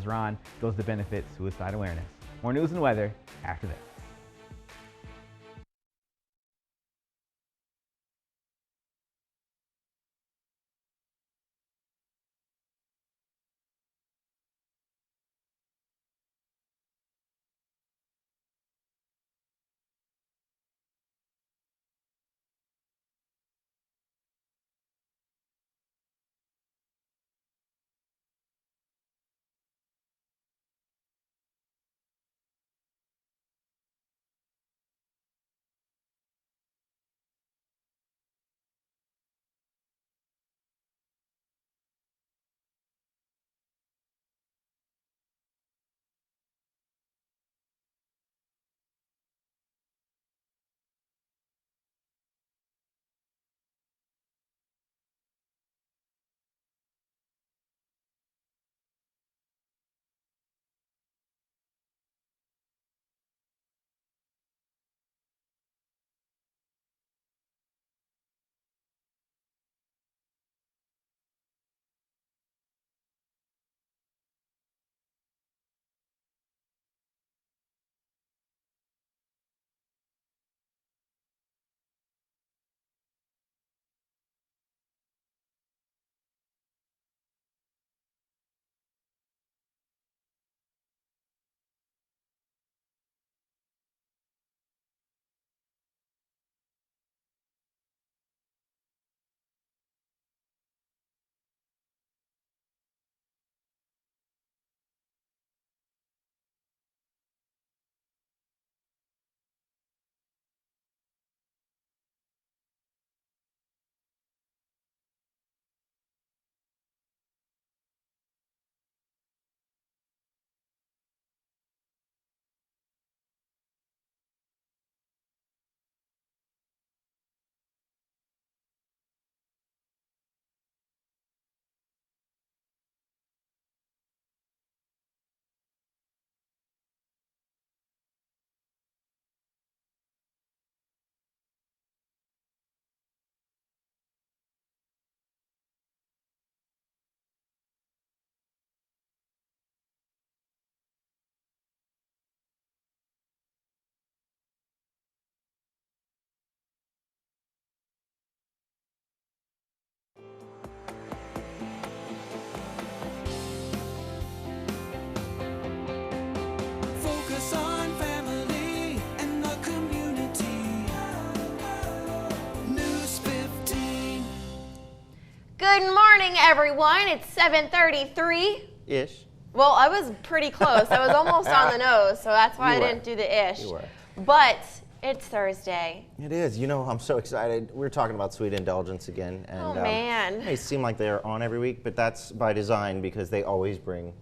are on goes to benefit suicide awareness. More news and weather after this. Good morning, everyone. It's 7:33-ish. Well, I was pretty close. I was almost on the nose, so that's why I didn't do the ish. You were. But it's Thursday. It is. You know, I'm so excited. We're talking about Sweet Indulgence again. And, oh, man. It may seem like they're on every week, but that's by design because they always bring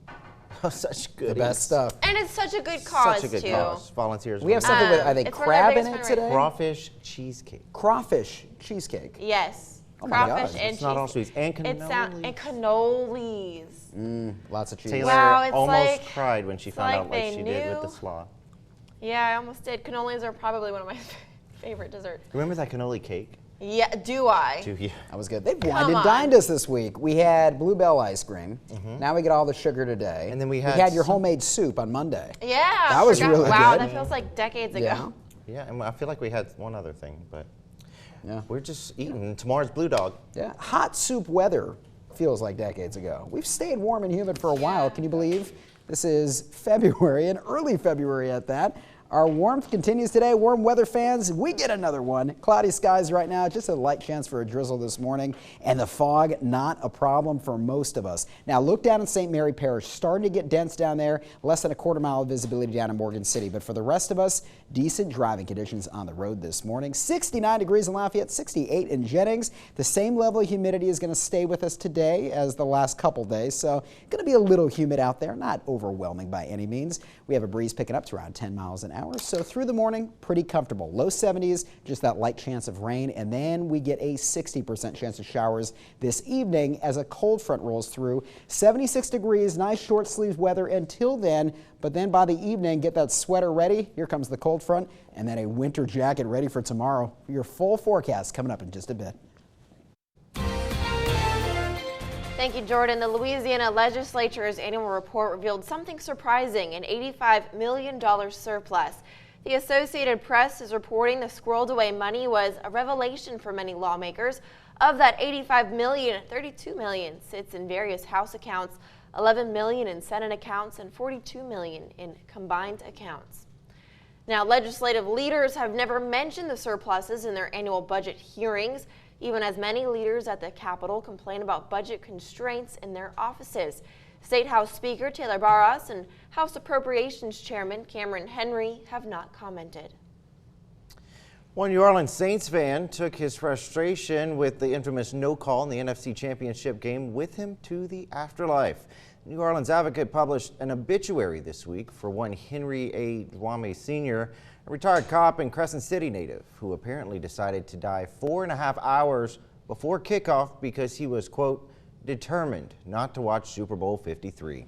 such good The best stuff. And it's such a good cause, Such a good too. cause. Volunteers. We have something with, I think, crab in it today? Crawfish cheesecake. Crawfish cheesecake. Yes. Oh my Crawfish gosh. and It's not all sweets. And cannolis. And cannolis. Lots of cheese. Taylor Wow, it's almost like- cried when she found like out like they she did with knew. the slaw. Yeah, I almost did. Cannolis are probably one of my favorite desserts. Remember that cannoli cake? Yeah, do I? Do you? That was good. They've Come wined and on. dined us this week. We had Bluebell ice cream. Now we get all the sugar today. And then we had your some- homemade soup on Monday. Yeah. That was forgot- really wow, good. that feels like decades ago. Yeah. Yeah, and I feel like we had one other thing, but Yeah. we're just eating. Tomorrow's Blue Dog. Yeah. Hot soup weather feels like decades ago. We've stayed warm and humid for a while. Can you believe? This is February, and early February at that. Our warmth continues today. Warm weather fans, we get another one. Cloudy skies right now, just a light chance for a drizzle this morning, and the fog not a problem for most of us. Now look down in St. Mary Parish, starting to get dense down there, less than a quarter mile of visibility down in Morgan City. But for the rest of us, decent driving conditions on the road this morning. 69 degrees in Lafayette, 68 in Jennings. The same level of humidity is going to stay with us today as the last couple days, so going to be a little humid out there, not overwhelming by any means. We have a breeze picking up to around 10 miles an hour. So through the morning, pretty comfortable. Low 70s, just that light chance of rain, and then we get a 60% chance of showers this evening as a cold front rolls through. 76 degrees, nice short sleeve weather until then, but then by the evening, get that sweater ready. Here comes the cold front, and then a winter jacket ready for tomorrow. Your full forecast coming up in just a bit. Thank you, Jordan. The Louisiana legislature's annual report revealed something surprising, an $85 million surplus. The Associated Press is reporting the squirreled away money was a revelation for many lawmakers. Of that $85 million, $32 million sits in various House accounts, $11 million in Senate accounts, and $42 million in combined accounts. Now, legislative leaders have never mentioned the surpluses in their annual budget hearings, even as many leaders at the Capitol complain about budget constraints in their offices. State House Speaker Taylor Barras and House Appropriations Chairman Cameron Henry have not commented. One New Orleans Saints fan took his frustration with the infamous no call in the NFC Championship game with him to the afterlife. New Orleans Advocate published an obituary this week for one Henry A. Dwame Sr., a retired cop and Crescent City native who apparently decided to die 4.5 hours before kickoff because he was, quote, determined not to watch Super Bowl 53.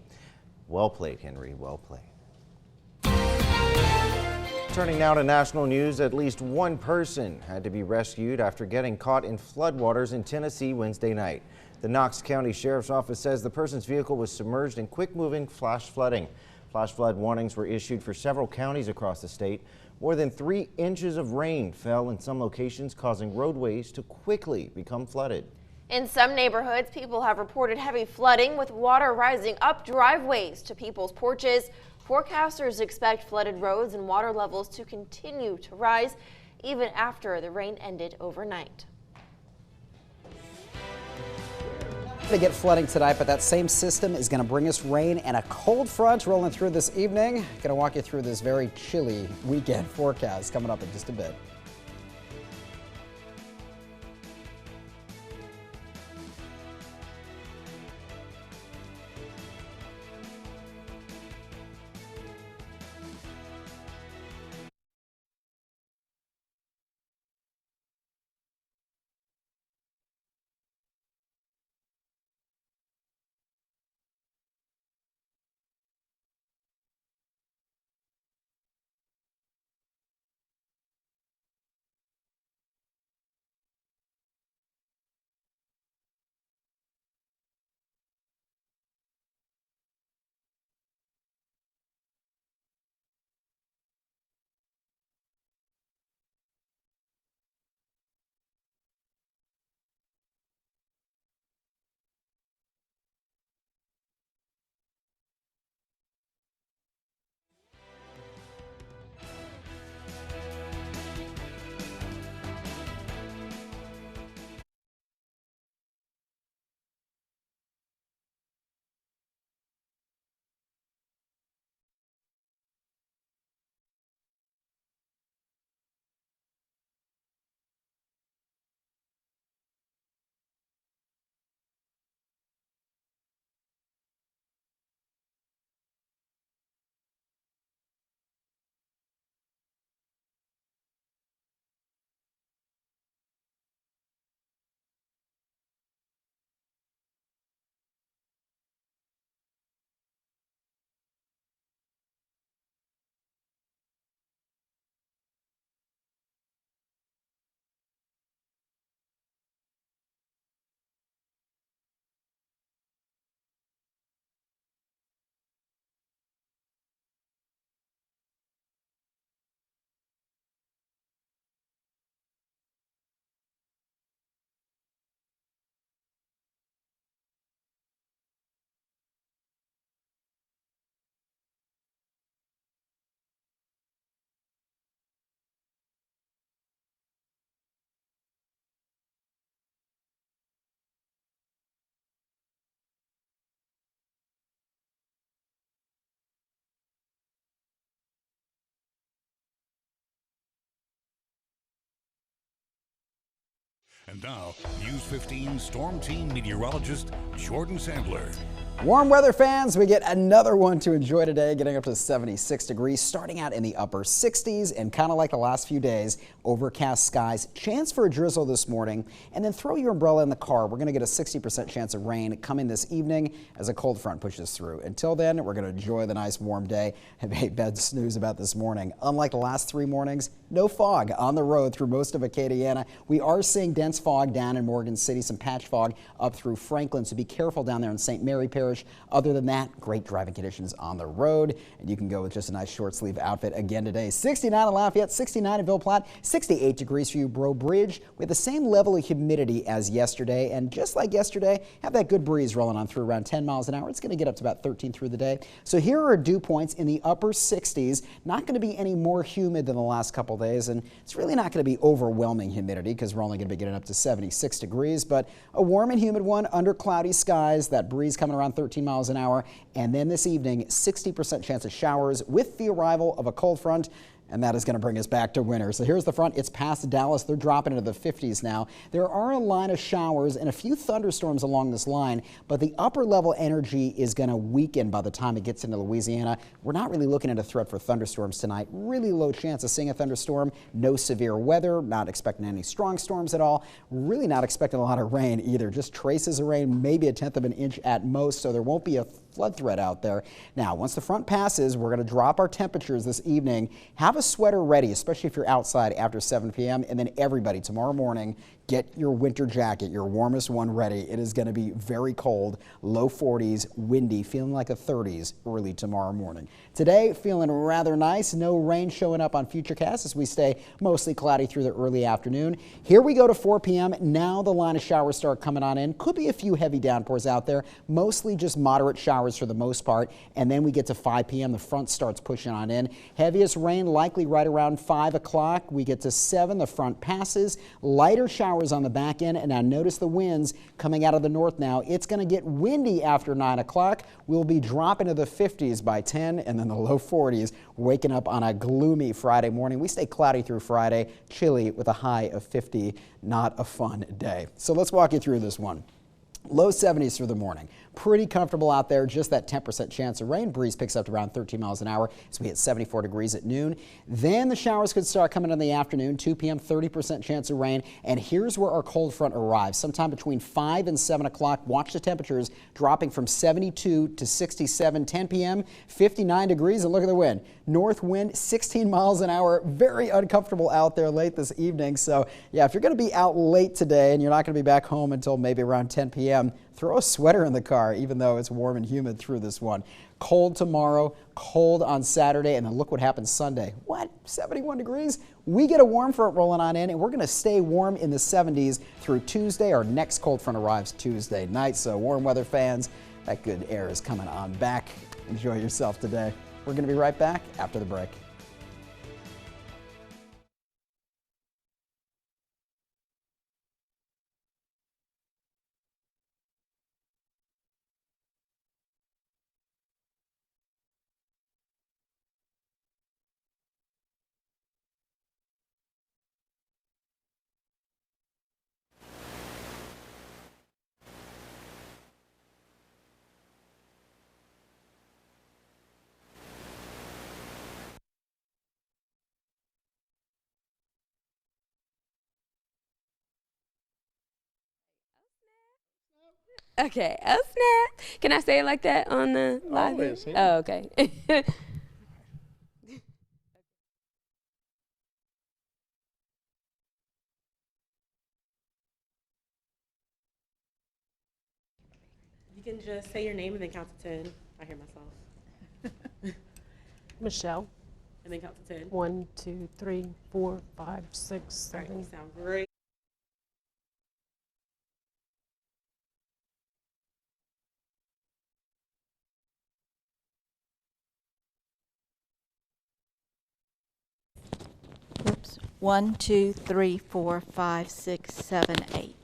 Well played, Henry, well played. Turning now to national news, at least one person had to be rescued after getting caught in floodwaters in Tennessee Wednesday night. The Knox County Sheriff's Office says the person's vehicle was submerged in quick-moving flash flooding. Flash flood warnings were issued for several counties across the state. More than 3 inches of rain fell in some locations, causing roadways to quickly become flooded. In some neighborhoods, people have reported heavy flooding with water rising up driveways to people's porches. Forecasters expect flooded roads and water levels to continue to rise even after the rain ended overnight. To get flooding tonight, but that same system is going to bring us rain and a cold front rolling through this evening. Going to walk you through this very chilly weekend forecast coming up in just a bit. And now, News 15 Storm Team meteorologist Jordan Sandler. Warm weather fans, we get another one to enjoy today, getting up to 76 degrees, starting out in the upper 60s, and kind of like the last few days, overcast skies, chance for a drizzle this morning, and then throw your umbrella in the car. We're going to get a 60% chance of rain coming this evening as a cold front pushes through. Until then, we're going to enjoy the nice warm day. And hey, bad news about this morning. Unlike the last 3 mornings, no fog on the road through most of Acadiana. We are seeing dense fog down in Morgan City, some patch fog up through Franklin, so be careful down there in St. Mary Parish. Other than that, great driving conditions on the road, and you can go with just a nice short sleeve outfit again today. 69 in Lafayette, 69 in Ville Platte, 68 degrees for you, Breaux Bridge, with the same level of humidity as yesterday. And just like yesterday, have that good breeze rolling on through around 10 miles an hour. It's going to get up to about 13 through the day. So here are dew points in the upper 60s. Not going to be any more humid than the last couple days, and it's really not going to be overwhelming humidity because we're only going to be getting up to 76 degrees, but a warm and humid one under cloudy skies, that breeze coming around 13 miles an hour. And then this evening, 60% chance of showers with the arrival of a cold front. And that is going to bring us back to winter. So here's the front. It's past Dallas. They're dropping into the 50s now. There are a line of showers and a few thunderstorms along this line, but the upper level energy is going to weaken by the time it gets into Louisiana. We're not really looking at a threat for thunderstorms tonight. Really low chance of seeing a thunderstorm. No severe weather. Not expecting any strong storms at all. Really not expecting a lot of rain either. Just traces of rain, maybe 1/10 of an inch at most. So there won't be a flood threat out there. Now, once the front passes, we're going to drop our temperatures this evening. Have a sweater ready, especially if you're outside after 7 p.m. And then everybody tomorrow morning, get your winter jacket, your warmest one ready. It is going to be very cold, low 40s, windy, feeling like the 30s early tomorrow morning. Today, feeling rather nice. No rain showing up on Futurecast as we stay mostly cloudy through the early afternoon. Here we go to 4 p.m. Now the line of showers start coming on in. Could be a few heavy downpours out there, mostly just moderate showers for the most part. And then we get to 5 p.m. The front starts pushing on in. Heaviest rain likely right around 5 o'clock. We get to 7. The front passes. Lighter showers on the back end, and now notice the winds coming out of the north now. It's going to get windy after 9 o'clock. We'll be dropping to the 50s by 10 and then the low 40s, waking up on a gloomy Friday morning. We stay cloudy through Friday, chilly with a high of 50. Not a fun day. So let's walk you through this one. Low 70s through the morning. Pretty comfortable out there, just that 10% chance of rain. Breeze picks up to around 13 miles an hour, so we hit 74 degrees at noon. Then the showers could start coming in the afternoon, 2 p.m., 30% chance of rain. And here's where our cold front arrives, sometime between 5 and 7 o'clock. Watch the temperatures dropping from 72 to 67, 10 p.m., 59 degrees, and look at the wind. North wind, 16 miles an hour. Very uncomfortable out there late this evening. So, yeah, if you're going to be out late today and you're not going to be back home until maybe around 10 p.m., throw a sweater in the car, even though it's warm and humid through this one. Cold tomorrow, cold on Saturday, and then look what happens Sunday. What? 71 degrees? We get a warm front rolling on in, and we're going to stay warm in the 70s through Tuesday. Our next cold front arrives Tuesday night, so warm weather fans, that good air is coming on back. Enjoy yourself today. We're going to be right back after the break. Okay, oh snap. Can I say it like that on the live? Always, yeah. Oh, okay. You can just say your name and then count to 10. I hear myself. Michelle. And then count to 10. 1, 2, 3, 4, 5, 6, All right, 7. you sound great. Oops. 1, 2, 3, 4, 5, 6, 7, 8.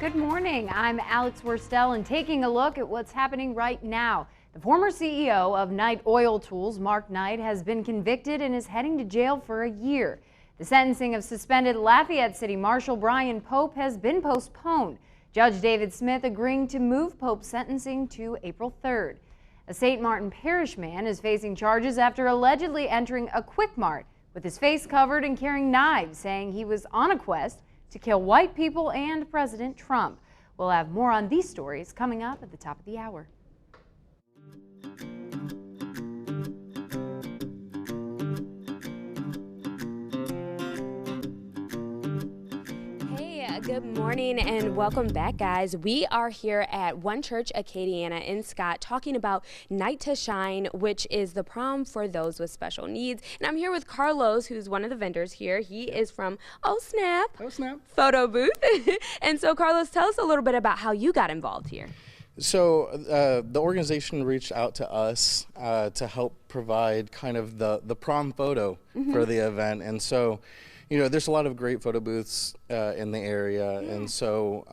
Good morning. I'm Alex Worstel, and taking a look at what's happening right now. The former CEO of Knight Oil Tools, Mark Knight, has been convicted and is heading to jail for a year. The sentencing of suspended Lafayette City Marshal Brian Pope has been postponed. Judge David Smith agreeing to move Pope's sentencing to April 3rd. A St. Martin Parish man is facing charges after allegedly entering a Quick Mart with his face covered and carrying knives, saying he was on a quest to kill white people and President Trump. We'll have more on these stories coming up at the top of the hour. Good morning and welcome back, guys. We are here at One Church Acadiana in Scott talking about Night to Shine, which is the prom for those with special needs. And I'm here with Carlos, who's one of the vendors here. He is from Oh Snap Photo Booth. And so, Carlos, tell us a little bit about how you got involved here. So the organization reached out to us to help provide kind of the prom photo for the event. And so, you know, there's a lot of great photo booths in the area, and so,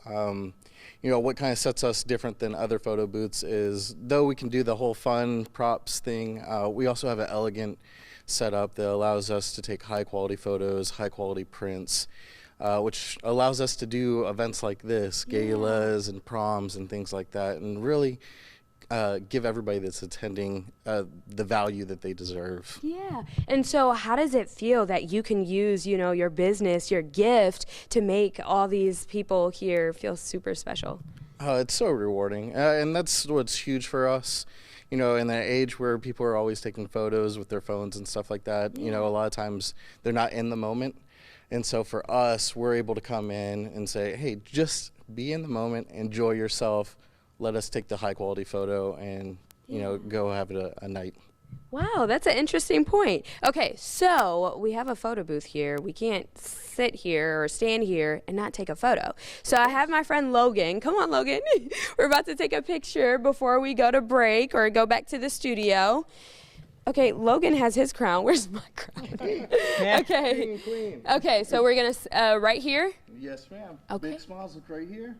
you know, what kind of sets us different than other photo booths is, though we can do the whole fun props thing, we also have an elegant setup that allows us to take high-quality photos, high-quality prints, which allows us to do events like this, galas and proms and things like that, and really give everybody that's attending the value that they deserve. Yeah. And so how does it feel that you can use, you know, your business, your gift to make all these people here feel super special? It's so rewarding. And that's what's huge for us. You know, in that age where people are always taking photos with their phones and stuff like that, you know, a lot of times they're not in the moment. And so for us, we're able to come in and say, hey, just be in the moment, enjoy yourself. Let us take the high quality photo and, you know, go have it a night. Wow, that's an interesting point. Okay, so we have a photo booth here. We can't sit here or stand here and not take a photo. So I have my friend Logan. Come on, Logan. We're about to take a picture before we go to break or go back to the studio. Okay, Logan has his crown. Where's my crown? Okay. Queen. Okay, so we're going to, right here? Yes, ma'am. Okay. Big smiles, look right here.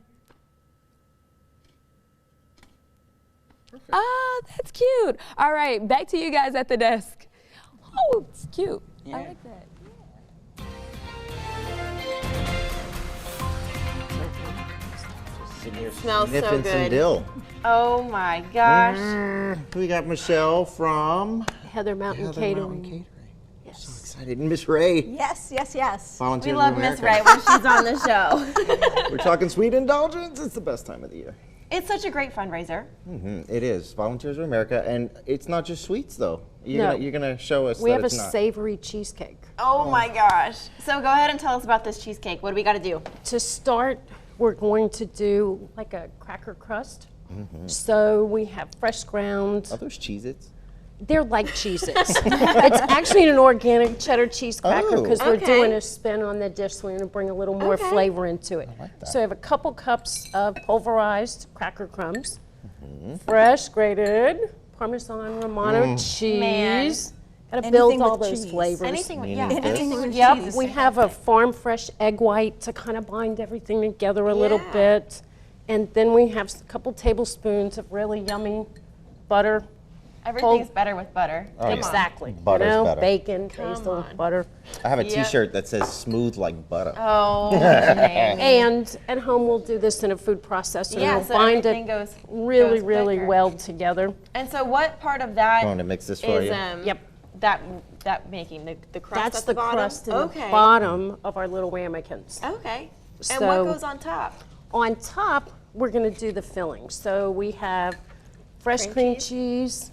Perfect. Ah, that's cute. All right, back to you guys at the desk. Oh, it's cute. Yeah. I like that. It smells so good. Dill. Oh my gosh. We got Michelle from Heather Mountain Catering. Yes. So excited. And Miss Ray. Yes, yes, yes. Volunteers We love of Miss America. Ray when she's on the show. We're talking sweet indulgence. It's the best time of the year. It's such a great fundraiser. It is. Volunteers of America. And it's not just sweets, though. No. You're gonna show us We that have a it's not. savory cheesecake. Oh my gosh. So go ahead and tell us about this cheesecake. What do we got to do? To start, we're going to do like a cracker crust. So we have fresh ground. Are those Cheez-Its? They're like Cheez-Its. It's actually an organic cheddar cheese cracker because we're Okay. doing a spin on the dish. So we're going to bring a little more flavor into it. I like that. So I have a couple cups of pulverized cracker crumbs, fresh grated Parmesan Romano cheese. Got to build all those flavors. Anything with, You yeah, need anything this? with Yep, cheese. we have a farm fresh egg white to kind of bind everything together a little bit. And then we have a couple tablespoons of really yummy butter. Everything's better with butter. Oh, yeah. Exactly. Butter's you know, better. bacon, basil, butter. I have a Yeah. T-shirt that says "smooth like butter." Oh, Janine. And at home, we'll do this in a food processor. Yeah, we'll so bind everything it goes really, really quicker. well together. And so what part of that I want to mix this for is you. Yep. that making the crust That's at the bottom? crust in Okay. the bottom of our little ramekins. Okay. And So- what goes on top? On top, we're going to do the filling. So we have fresh cream cheese.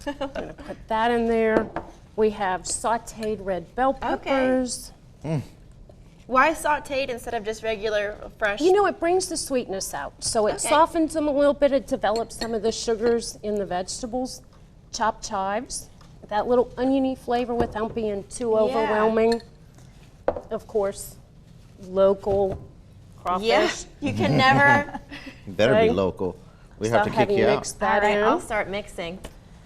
I'm going to put that in there. We have sautéed red bell peppers. Why sauteed instead of just regular fresh? You know, it brings the sweetness out. So it softens them a little bit. It develops some of the sugars in the vegetables. Chopped chives. That little oniony flavor without being too overwhelming. Of course, local crawfish. yeah, you can never. Better be Okay. local. We have to kick having you out. mixed All that right, in. I'll start mixing.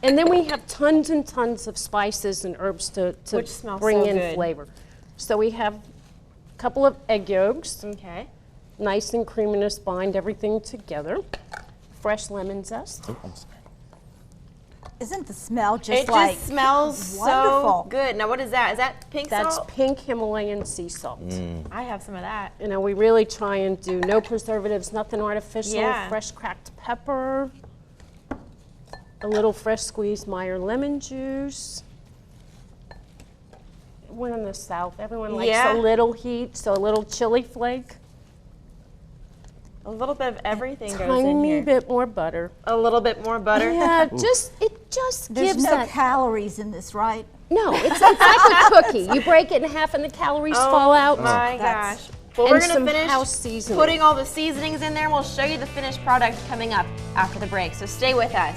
And then we have tons and tons of spices and herbs to Which smells bring so in good. flavor. So we have a couple of egg yolks. Okay. nice and creaminess, bind everything together. Fresh lemon zest. Oh, I'm sorry. Isn't the smell just It like just smells wonderful? so good. Now, what is that? Is that pink That's salt? pink Himalayan sea salt. I have some of that. You know, we really try and do no preservatives, nothing artificial, Yeah. fresh cracked pepper, a little fresh squeezed Meyer lemon juice. We're in the South. Everyone likes Yeah. a little heat, so a little chili flake. A little bit of everything goes in Tiny here. bit more butter. A little bit more butter. Yeah, it just There's gives no that. calories in this, right? No, it's like a cookie. You break it in half and the calories fall out. My That's- gosh. Well, And we're going some to finish house seasoning. putting all the seasonings in there. We'll show you the finished product coming up after the break, so stay with us.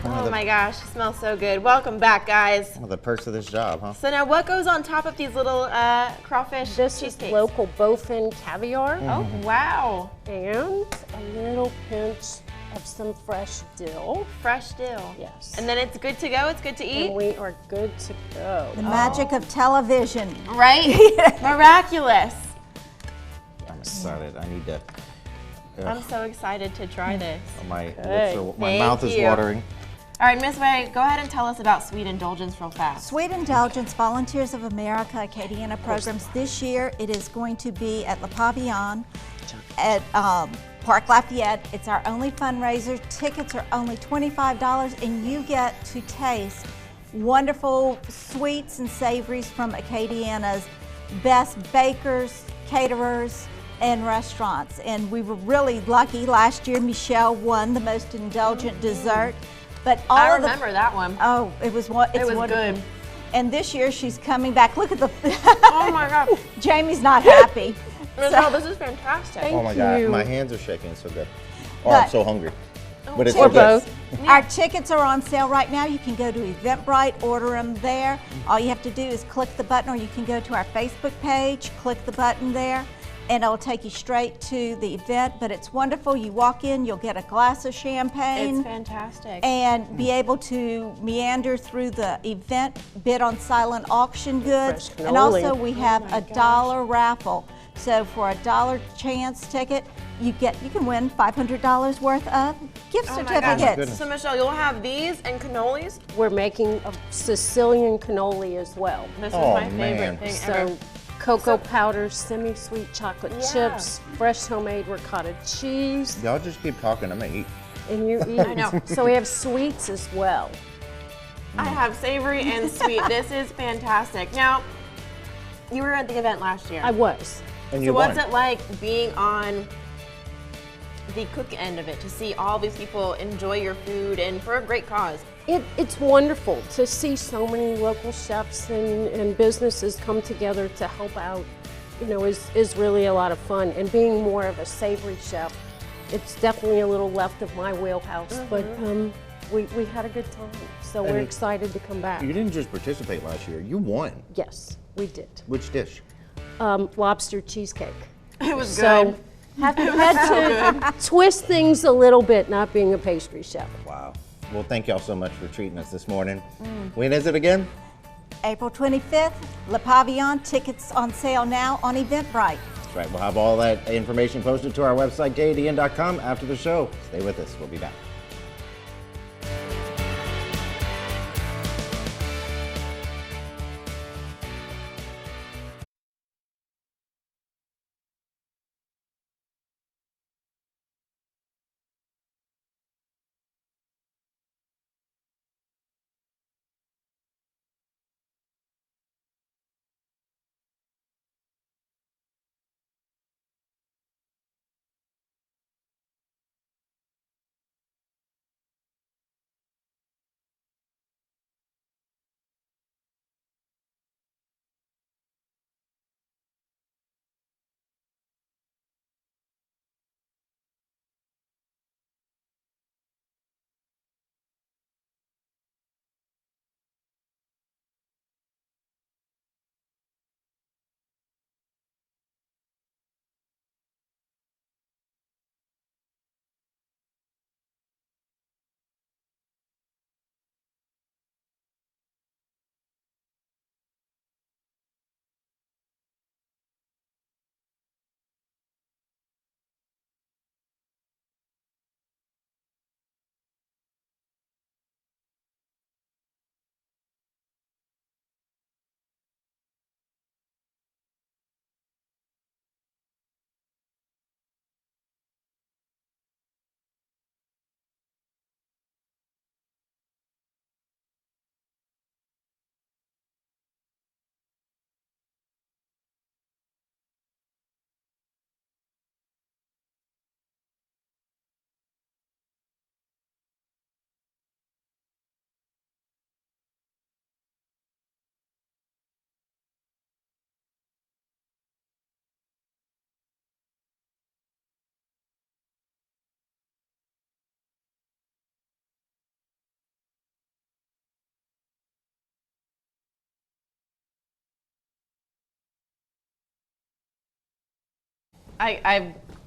Oh my gosh, it smells so good. Welcome back, guys. One of the perks of this job, huh? So now what goes on top of these little crawfish This is cheesecakes? local bowfin caviar. Oh, wow. And a little pinch of some fresh dill. Fresh dill. Yes. And then it's good to go? It's good to eat? And we are good to go. The magic of television. Right? Miraculous. I'm excited. I need to. I'm so excited to try this. My Thank mouth is you. watering. All right, Miss Way, go ahead and tell us about Sweet Indulgence real fast. Sweet Indulgence Volunteers of America Acadiana programs. This year it is going to be at Le Pavillon at Park Lafayette. It's our only fundraiser. Tickets are only $25 and you get to taste wonderful sweets and savories from Acadiana's best bakers, caterers, and restaurants. And we were really lucky. Last year Michelle won the most indulgent dessert. But all I of the remember that one. Oh, it was wonderful. good. And this year she's coming back. Look at the. Oh my God. Jamie's not happy. Michelle, this is fantastic. Oh my God, my hands are shaking so good. Oh, But- I'm so hungry. But it's Or so good. both. Our tickets are on sale right now. You can go to Eventbrite, order them there. All you have to do is click the button, or you can go to our Facebook page, click the button there, and it'll take you straight to the event. But it's wonderful. You walk in, you'll get a glass of champagne. It's fantastic. And be able to meander through the event, bid on silent auction goods. Fresh And cannoli. also we have a $1 raffle. So for a $1 chance ticket, you can win $500 worth of gift Oh my gosh. certificates. So Michelle, you'll have these and cannolis. We're making a Sicilian cannoli as well. This Oh, is my man. favorite thing ever. So cocoa powder, semi-sweet chocolate Yeah. chips, fresh homemade ricotta cheese. Y'all just keep talking. I'm gonna eat. and you eat. I know. So we have sweets as well. I have savory and sweet. This is fantastic. Now, you were at the event last year. I was. And So you what's won. it like being on the cook end of it, to see all these people enjoy your food and for a great cause? It's wonderful to see so many local chefs and businesses come together to help out. You know, is really a lot of fun. And being more of a savory chef, it's definitely a little left of my wheelhouse, but we had a good time. So we're excited to come back. You didn't just participate last year, you won. Yes, we did. Which dish? Lobster cheesecake. It was So good. had to twist things a little bit, not being a pastry chef. Wow. Well, thank y'all so much for treating us this morning. When is it again? April 25th, Le Pavillon. Tickets on sale now on Eventbrite. That's right. We'll have all that information posted to our website, kadn.com, after the show. Stay with us. We'll be back.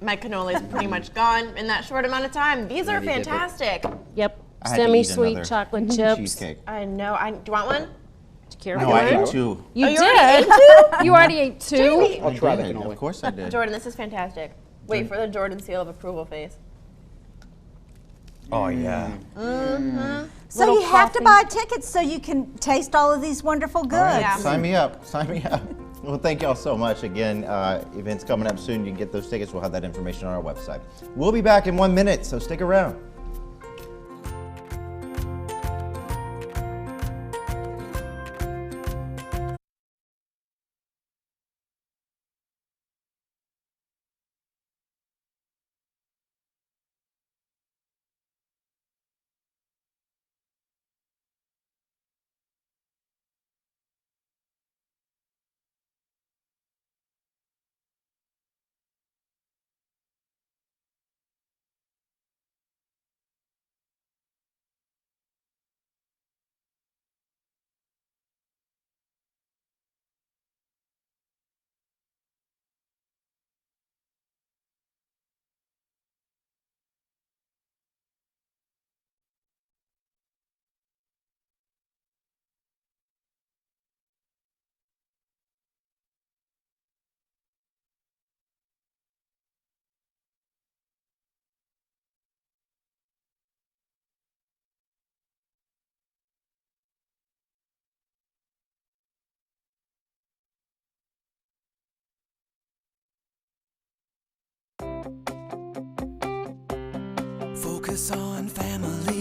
My cannoli is pretty much gone in that short amount of time. These are Ready to dip it. fantastic. Yep, I had to eat semi-sweet another chocolate chips. Cheesecake. I know. Do you want one? Careful. No, I ate two. You you did? already ate two? You already ate two? I'll try the cannoli. Of course I did. Jordan, this is fantastic. Wait for the Jordan seal of approval face. Oh, yeah. So Little you have to coffee. buy tickets so you can taste all of these wonderful goods. All right, Yeah. sign me up. Sign me up. Well, thank y'all so much. Again, events coming up soon. You can get those tickets. We'll have that information on our website. We'll be back in 1 minute, so stick around. Focus on family.